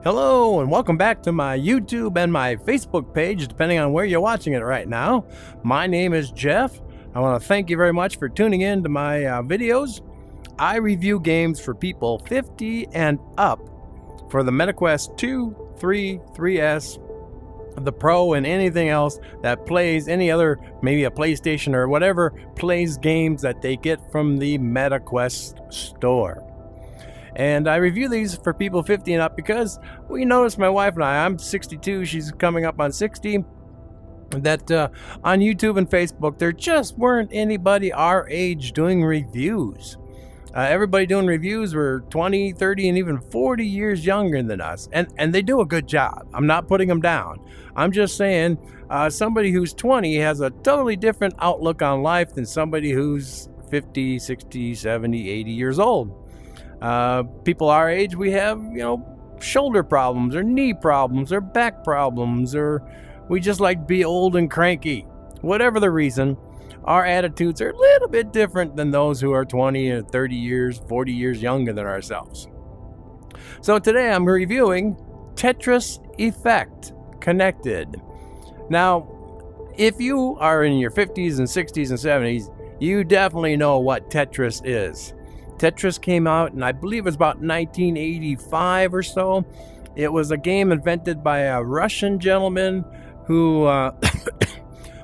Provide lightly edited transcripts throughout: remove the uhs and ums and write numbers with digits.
Hello and welcome back to my YouTube and my Facebook page, depending on where you're watching it right now. My name is Jeff. I want to thank you very much for tuning in to my videos. I review games for people 50 and up for the MetaQuest 2, 3, 3S, the Pro, and anything else that plays any other, maybe a PlayStation or whatever, plays games that they get from the MetaQuest store. And I review these for people 50 and up because we noticed, my wife and I'm 62, she's coming up on 60, that on YouTube and Facebook, there just weren't anybody our age doing reviews. Everybody doing reviews were 20, 30, and even 40 years younger than us. And they do a good job. I'm not putting them down. I'm just saying somebody who's 20 has a totally different outlook on life than somebody who's 50, 60, 70, 80 years old. People our age, we have, shoulder problems or knee problems or back problems, or we just like to be old and cranky. Whatever the reason, our attitudes are a little bit different than those who are 20 or 30 years, 40 years younger than ourselves. So today I'm reviewing Tetris Effect Connected. Now, if you are in your 50s and 60s and 70s, you definitely know what Tetris is. Tetris came out, and I believe it was about 1985 or so. It was a game invented by a Russian gentleman who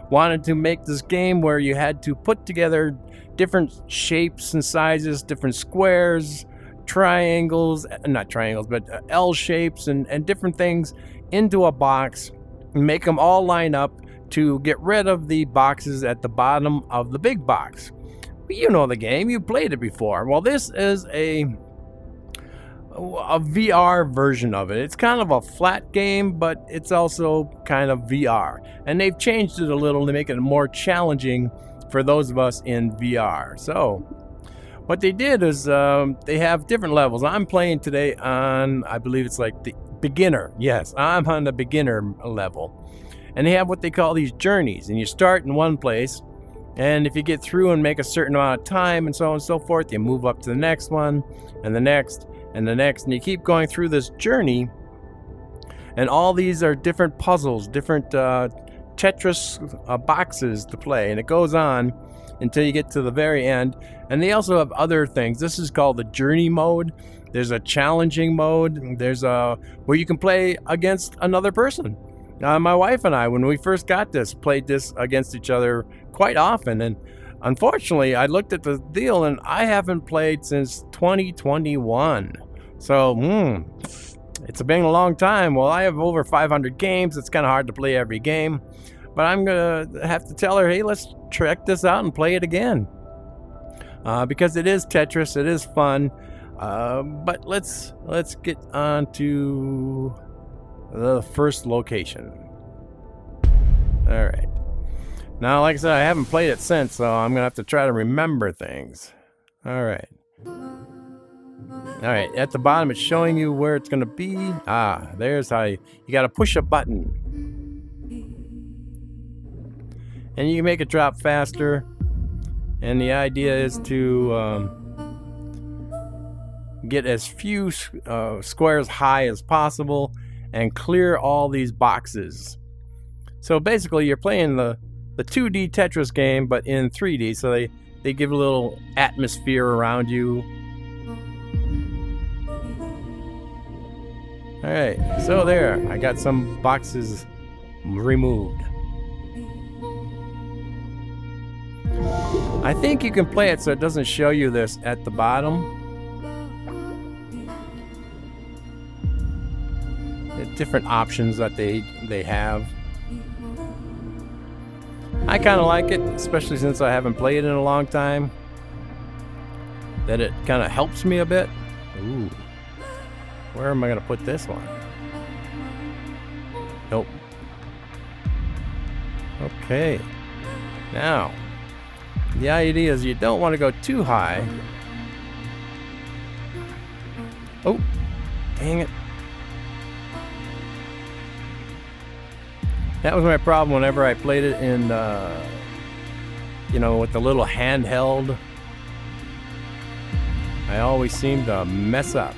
wanted to make this game where you had to put together different shapes and sizes, different squares, triangles, not triangles, but L shapes and different things into a box and make them all line up to get rid of the boxes at the bottom of the big box. You know the game, you played it before. Well, this is a VR version of it. It's kind of a flat game, but it's also kind of VR. And they've changed it a little to make it more challenging for those of us in VR. So what they did is they have different levels. I'm playing today on, I believe it's like the beginner. Yes, I'm on the beginner level. And they have what they call these journeys. And you start in one place, and if you get through and make a certain amount of time and so on and so forth, you move up to the next one and the next and the next, and you keep going through this journey. And all these are different puzzles, different Tetris boxes to play, and it goes on until you get to the very end. And they also have other things. This is called the journey mode. There's a challenging mode. There's a where you can play against another person. My wife and I, when we first got this, played this against each other quite often. And unfortunately, I looked at the deal and I haven't played since 2021. So, it's been a long time. Well, I have over 500 games. It's kind of hard to play every game. But I'm going to have to tell her, hey, let's check this out and play it again. Because it is Tetris. It is fun. But let's get on to the first location. All right. Now, like I said, I haven't played it since, so I'm gonna have to try to remember things. All right. At the bottom, it's showing you where it's gonna be. There's how you gotta push a button, and you can make it drop faster. And the idea is to get as few squares high as possible and clear all these boxes. So basically you're playing the 2D Tetris game, but in 3D, so they give a little atmosphere around you. Alright, so there, I got some boxes removed. I think you can play it so it doesn't show you this at the bottom. Different options that they have. I kind of like it, especially since I haven't played it in a long time, that it kind of helps me a bit. Ooh, where am I going to put this one? Nope. Okay, now the idea is you don't want to go too high. Oh, dang it. That was my problem whenever I played it in, with the little handheld. I always seem to mess up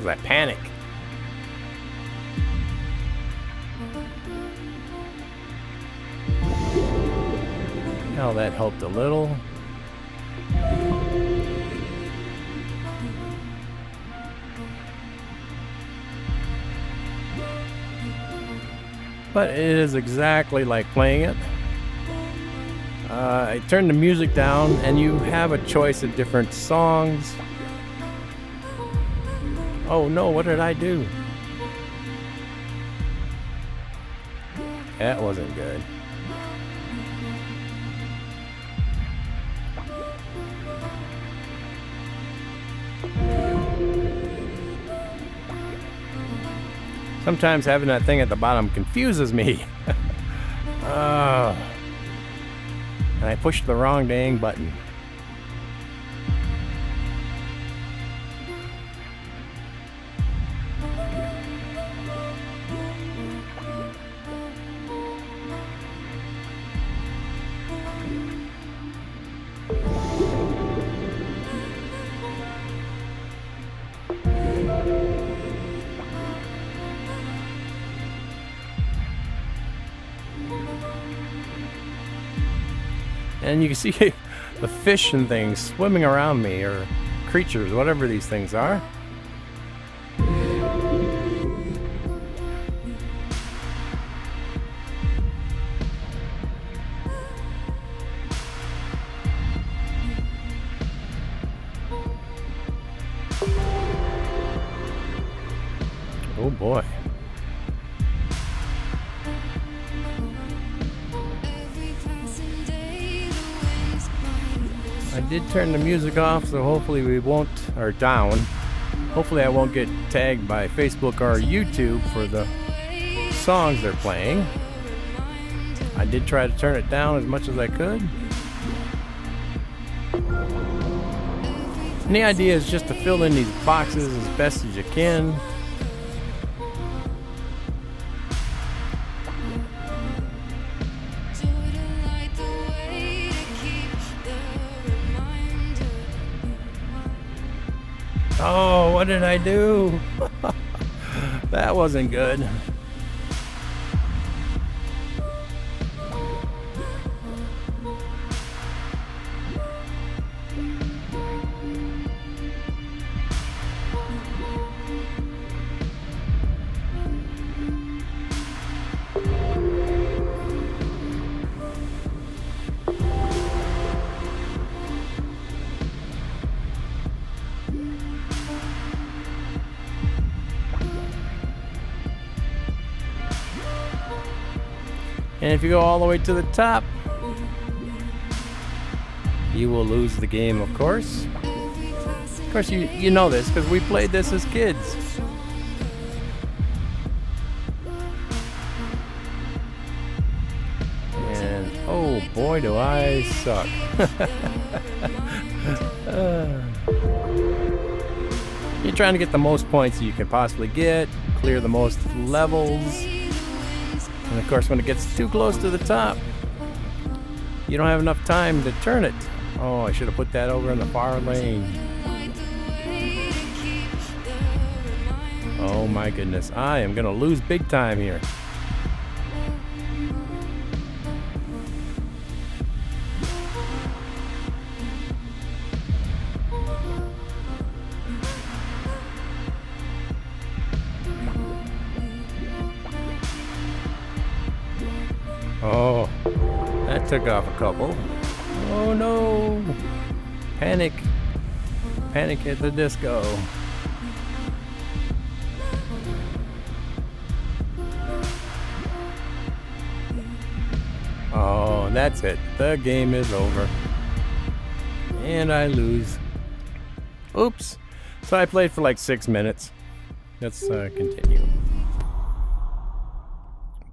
because I panic. Well, that helped a little. But it is exactly like playing it. I turned the music down, and you have a choice of different songs. Oh no, what did I do? That wasn't good. Sometimes having that thing at the bottom confuses me. And I pushed the wrong dang button. And you can see the fish and things swimming around me, or creatures, whatever these things are. Oh boy. I did turn the music off, so hopefully we won't, or down. Hopefully I won't get tagged by Facebook or YouTube for the songs they're playing. I did try to turn it down as much as I could. And the idea is just to fill in these boxes as best as you can. Oh, what did I do? That wasn't good. And if you go all the way to the top, you will lose the game, of course. Of course, you know this because we played this as kids. And oh boy, do I suck. You're trying to get the most points you can possibly get, clear the most levels. And of course, when it gets too close to the top, you don't have enough time to turn it. Oh, I should have put that over in the far lane. Oh my goodness, I am gonna lose big time here. Oh, that took off a couple. Oh no! Panic. Panic at the disco. Oh, that's it. The game is over. And I lose. Oops. So I played for like 6 minutes. Let's continue.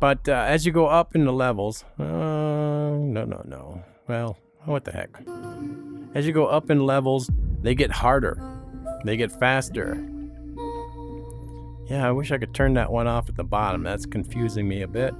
But as you go up in the levels, no. Well, what the heck? As you go up in levels, they get harder. They get faster. Yeah, I wish I could turn that one off at the bottom. That's confusing me a bit.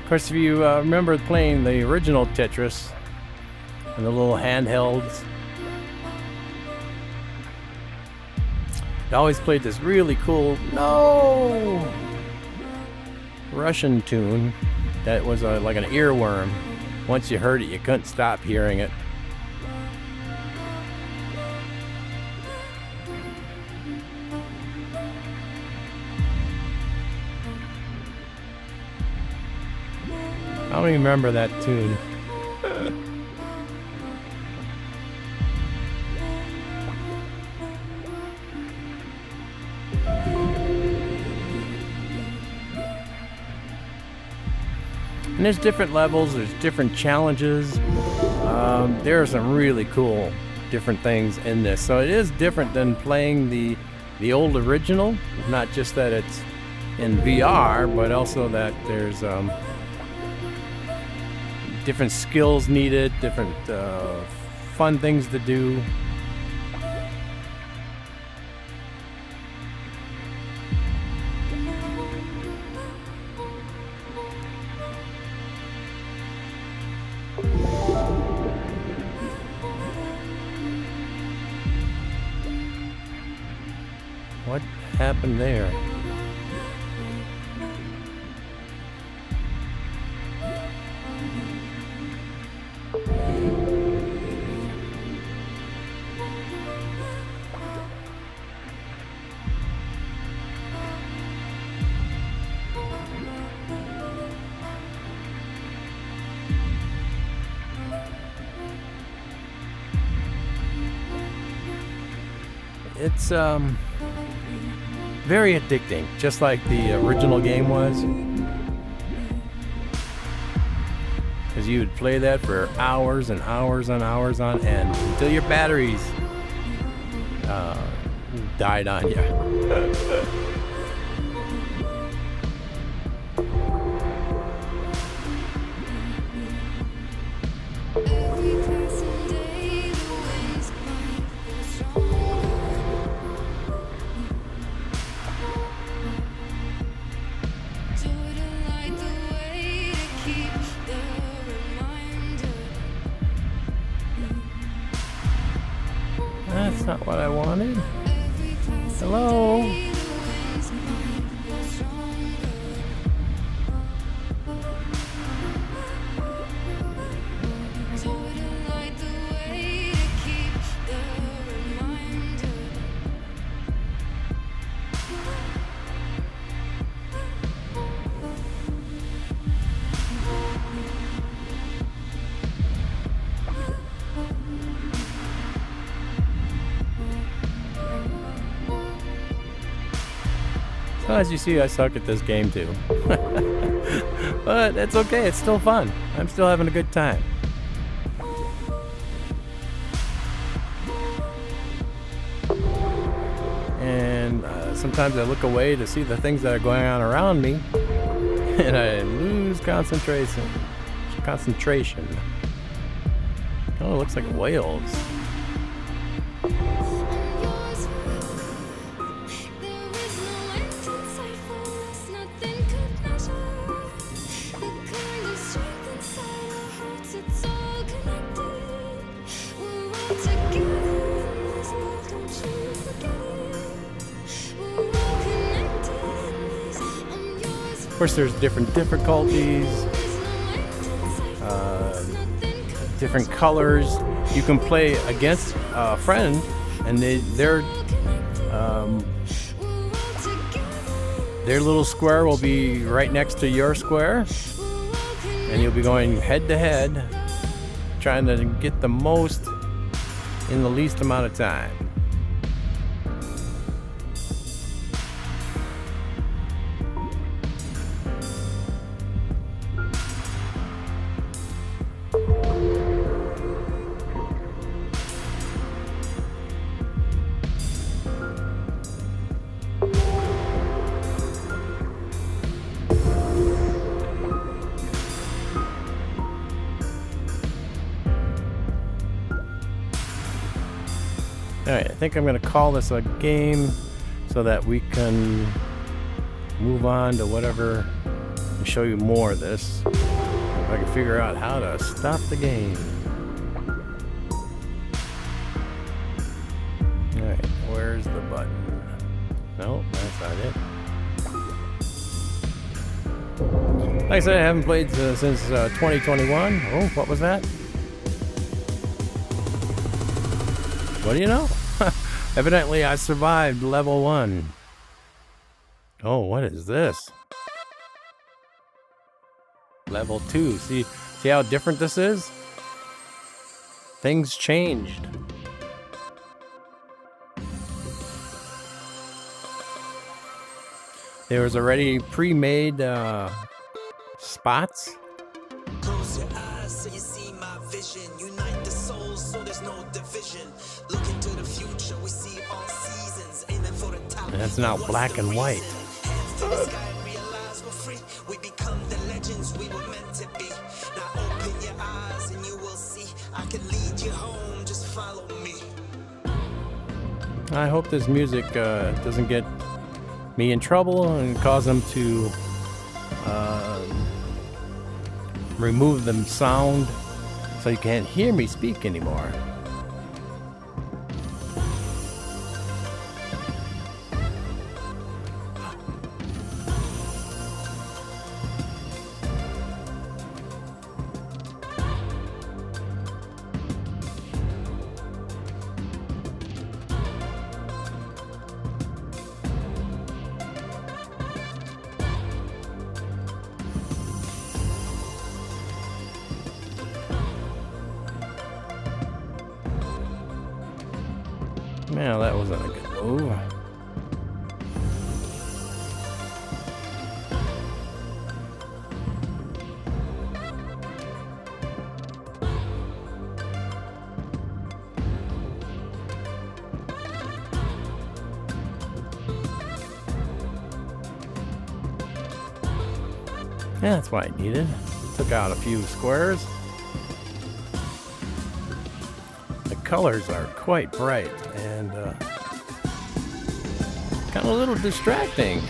Of course, if you remember playing the original Tetris and the little handhelds, it always played this really cool Russian tune that was like an earworm. Once you heard it, you couldn't stop hearing it. I don't even remember that tune. And there's different levels, there's different challenges. There are some really cool different things in this. So it is different than playing the old original. Not just that it's in VR, but also that there's different skills needed, different fun things to do. What happened there? It's very addicting, just like the original game was. Because you would play that for hours and hours and hours on end until your batteries died on you. That's not what I wanted. Hello? So as you see, I suck at this game too. But it's okay, it's still fun. I'm still having a good time. And sometimes I look away to see the things that are going on around me, and I lose concentration. Oh, it looks like whales. Of course, there's different difficulties, different colors. You can play against a friend, and their little square will be right next to your square, and you'll be going head to head, trying to get the most in the least amount of time. Alright, I think I'm going to call this a game so that we can move on to whatever I'll show you more of this. If I can figure out how to stop the game. Alright, where's the button? Nope, that's not it. Like I said, I haven't played since 2021. Oh, what was that? What do you know? Evidently, I survived level 1. Oh, what is this? Level 2. See how different this is? Things changed. There was already pre-made spots. Close your eyes so you see my vision. Unite the souls so there's no division. Look into the future, we see all seasons. Aiming for the top. And that's now black and white. Hands to the sky and realize we're free. We become the legends we were meant to be. Now open your eyes and you will see. I can lead you home, just follow me. I hope this music doesn't get me in trouble and cause them to remove the sound so you can't hear me speak anymore. Man, that wasn't a good move. Yeah, that's what I needed. Took out a few squares. The colors are quite bright and kind of a little distracting.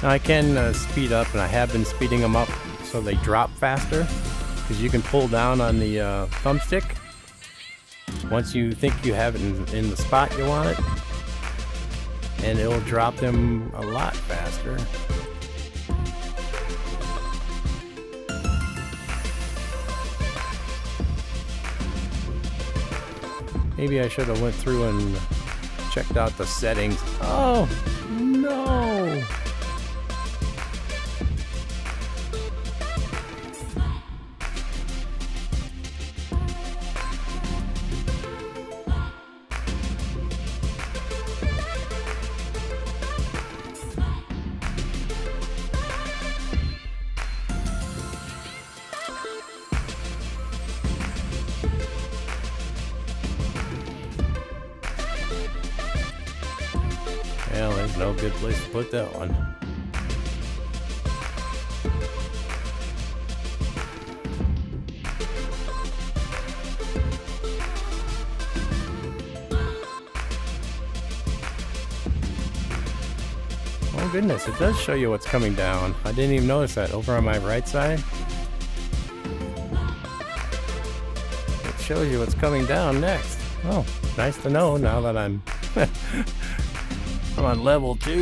Now I can speed up, and I have been speeding them up so they drop faster, because you can pull down on the thumbstick once you think you have it in the spot you want it, and it'll drop them a lot faster. Maybe I should have went through and checked out the settings. Oh no! Well, there's no good place to put that one. Oh goodness, it does show you what's coming down. I didn't even notice that over on my right side. It shows you what's coming down next. Oh, nice to know now that I'm I'm on level 2.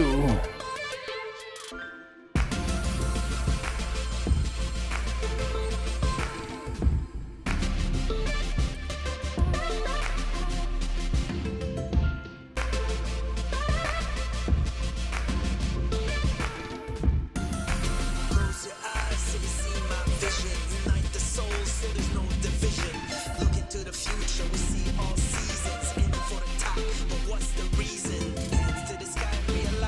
Close your eyes so you see my vision. Unite the souls so there's no division. Look into the future, we see all seasons. Aiming for the top, but what's the reason? Hands to the sky and realize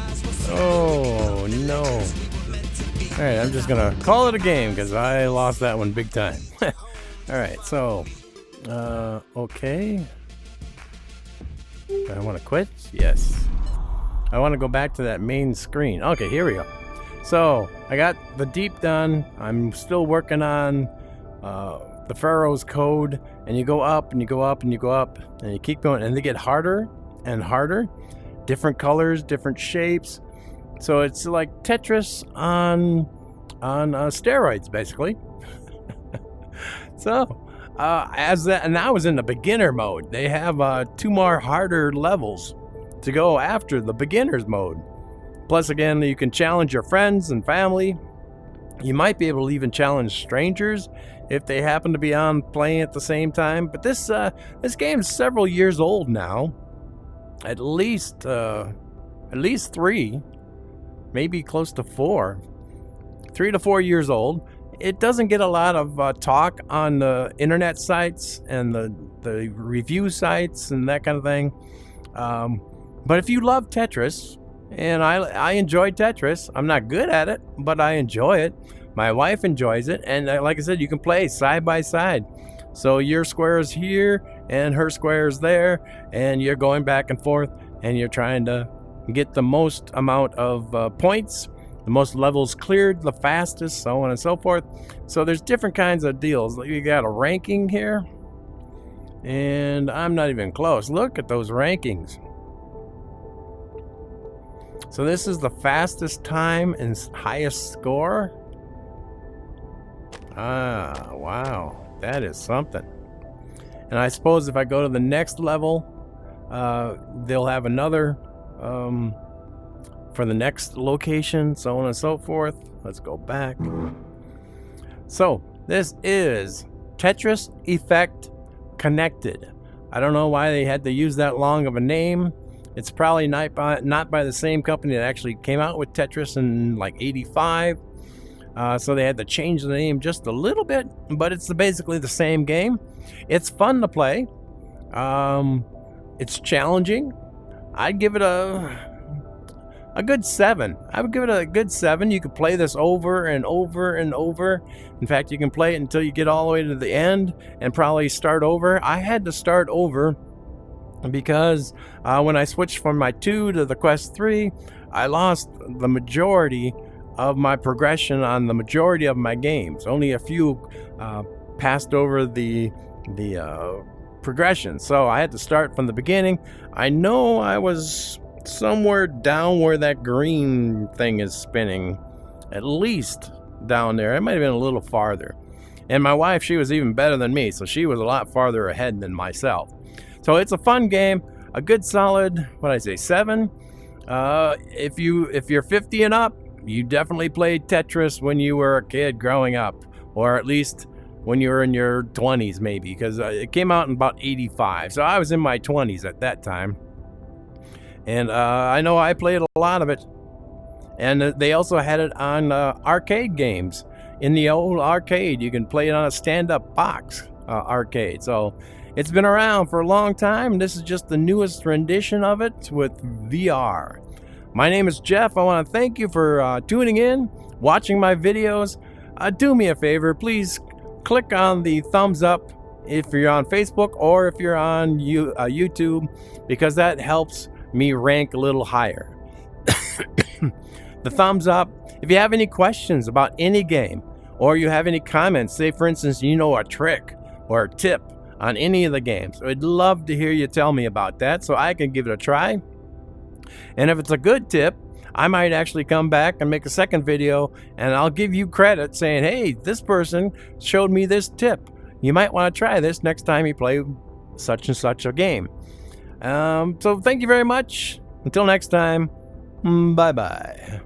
Oh, no. All right, I'm just going to call it a game because I lost that one big time. All right, so, okay. I want to quit? Yes. I want to go back to that main screen. Okay, here we go. So, I got the deep done. I'm still working on the Pharaoh's code. And you go up, and you go up, and you go up, and you keep going. And they get harder and harder. Different colors, different shapes. So, it's like Tetris on steroids, basically. So, and I was in the beginner mode. They have 2 more harder levels to go after the beginner's mode. Plus, again, you can challenge your friends and family. You might be able to even challenge strangers if they happen to be on playing at the same time. But this game is several years old now. At least 3, maybe close to 4. 3 to 4 years old. It doesn't get a lot of talk on the internet sites and the review sites and that kind of thing. But if you love Tetris, and I enjoy Tetris, I'm not good at it, but I enjoy it. My wife enjoys it, and like I said, you can play side by side. So your square is here, and her square is there, and you're going back and forth, and you're trying to get the most amount of points, the most levels cleared, the fastest, so on and so forth. So there's different kinds of deals. You got a ranking here, and I'm not even close. Look at those rankings. So this is the fastest time and highest score. Ah, wow. That is something. And I suppose if I go to the next level, they'll have another for the next location, so on and so forth. Let's go back. So this is Tetris Effect Connected. I don't know why they had to use that long of a name. It's probably not by the same company that actually came out with Tetris in like 85. So they had to change the name just a little bit, but it's basically the same game. It's fun to play. It's challenging. I'd give it a good 7. I would give it a good 7. You could play this over and over and over. In fact, you can play it until you get all the way to the end and probably start over. I had to start over because when I switched from my 2 to the Quest 3, I lost the majority of my progression on the majority of my games. Only a few passed over the progression, so I had to start from the beginning. I know I was somewhere down where that green thing is spinning, at least down there. It might have been a little farther. And my wife, she was even better than me, so she was a lot farther ahead than myself. So it's a fun game, a good solid, 7. If you're 50 and up, you definitely played Tetris when you were a kid growing up, or at least when you were in your 20s maybe, because it came out in about 85. So I was in my 20s at that time. And I know I played a lot of it. And they also had it on arcade games. In the old arcade, you can play it on a stand-up box arcade. So it's been around for a long time. This is just the newest rendition of it with VR. My name is Jeff. I want to thank you for tuning in, watching my videos. Do me a favor, please click on the thumbs up if you're on Facebook or if you're on YouTube, because that helps me rank a little higher. The thumbs up. If you have any questions about any game, or you have any comments, say for instance you know a trick or a tip on any of the games, I'd love to hear you tell me about that so I can give it a try. And if it's a good tip, I might actually come back and make a second video, and I'll give you credit saying, hey, this person showed me this tip. You might want to try this next time you play such and such a game. So thank you very much. Until next time, bye-bye.